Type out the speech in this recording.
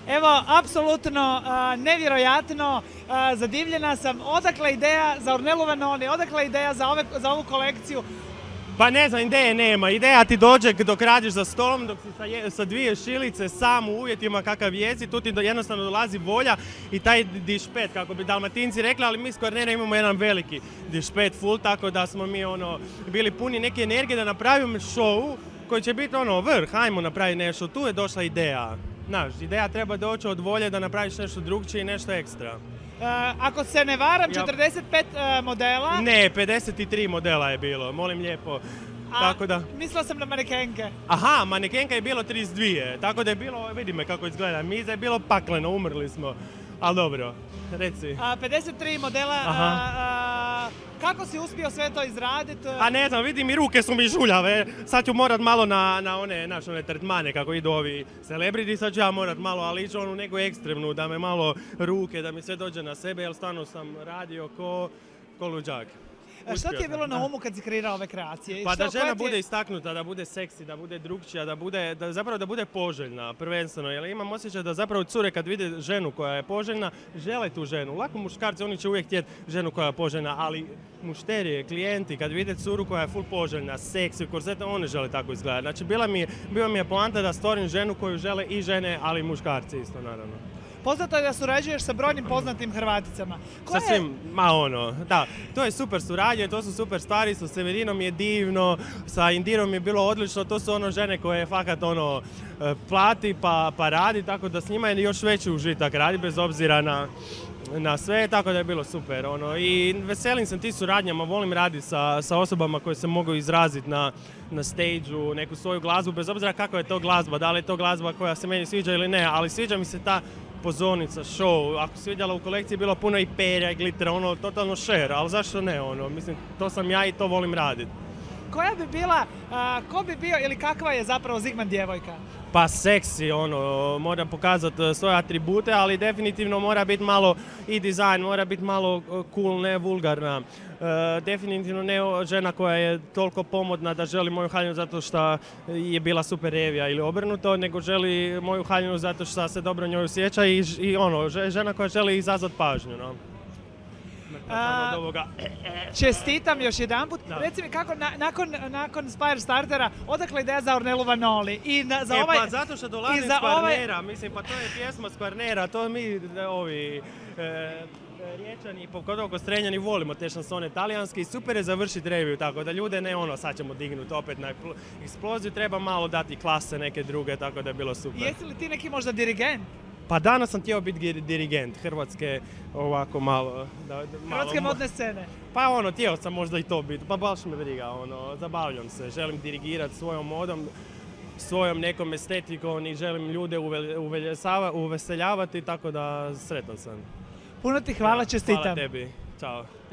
Evo, apsolutno nevjerojatno, zadivljena sam. Odakle ideja za Ornelu Vanoli, odakle ideja za ovu kolekciju? Pa ne znam, ideje nema. Ideja ti dođe dok radiš za stolom, dok si sa dvije šilice sam u uvjetima kakav jesi, tu ti jednostavno dolazi volja i taj dišpet, kako bi Dalmatinci rekli, ali mi s Kvarnera imamo jedan veliki dišpet full, tako da smo mi bili puni neke energije da napravimo show koji će biti vrh, hajmo napraviti nešto, tu je došla ideja. Znaš, ideja treba doći od volje da napraviš nešto drugčije i nešto ekstra. Ako se ne varam, 45 modela? Ne, 53 modela je bilo, molim lijepo. Tako da... Mislila sam na manekenke. Aha, manekenka je bilo 32, tako da je bilo, vidi me kako izgleda, miza je bilo pakleno, umrli smo. Ali dobro, reci. 53 modela, kako si uspio sve to izraditi? A ne znam, vidim i ruke su mi žuljave, sad ću morat malo na one tretmane kako idu ovi celebrity, sad ću ja morat malo, ali iću onu neku ekstremnu, da me malo ruke, da mi sve dođe na sebe, jer stvarno sam radio ko luđak. Šta ti je bilo na umu kad si kreirao ove kreacije? Pa da žena bude istaknuta, da bude seksi, da bude drugčija, da bude poželjna prvenstveno. Jer imam osjećaj da zapravo cure kad vide ženu koja je poželjna, žele tu ženu. Lako muškarci, oni će uvijek htjeti ženu koja je poželjna, ali mušterije, klijenti, kad vide curu koja je full poželjna, seksi, korzeta, one žele tako izgledati. Znači bila mi je poanta da stvorim ženu koju žele i žene, ali i muškarci isto naravno. Poznato je da surađuješ sa brojnim poznatim Hrvaticama. Sa svim, da, to je super suradnje, to su super stvari, sa Severinom je divno, sa Indirom je bilo odlično, to su žene koje fakat plati pa radi, tako da s njima je još veći užitak radi bez obzira na sve, tako da je bilo super. I veselim se ti suradnjama, volim raditi sa osobama koje se mogu izraziti na stage-u, neku svoju glazbu, bez obzira kakva je to glazba, da li je to glazba koja se meni sviđa ili ne, ali sviđa mi se ta pozornica, show. Ako si vidjela u kolekciji je bilo puno i perja i glitera, totalno share, ali zašto ne, mislim, to sam ja i to volim raditi. Koja bi bila, ko bi bio ili kakva je zapravo Zigmund djevojka? Pa seksi, mora pokazati svoje atribute, ali definitivno mora biti malo i dizajn, mora biti malo cool, ne vulgarna. Definitivno ne žena koja je toliko pomodna da želi moju haljinu zato što je bila super revija ili obrnuto, nego želi moju haljinu zato što se dobro njoj osjeća i žena koja želi izazvati pažnju. Čestitam još jedanput. Reci mi kako nakon Spire Startera, odakle ideja za Ornelu Vanoli? Pa zato što dolazim s Kvarnera, mislim, pa to je pjesma s Kvarnera, to mi Riječani, pogotovo Kostrenjani, volimo te šansone talijanske i super je završiti reviju, tako da ljude ne sad ćemo dignuti opet na eksploziju, treba malo dati klase neke druge, tako da je bilo super. Jesi li ti neki možda dirigent? Pa danas sam htio biti dirigent Hrvatske, ovako malo... Hrvatske modne scene? Pa htio sam možda i to biti, pa baš me briga, zabavljam se, želim dirigirati svojom modom, svojom nekom estetikom i želim ljude uveseljavati, tako da sretan sam. Puno ti hvala, čestitam. Hvala tebi, čao.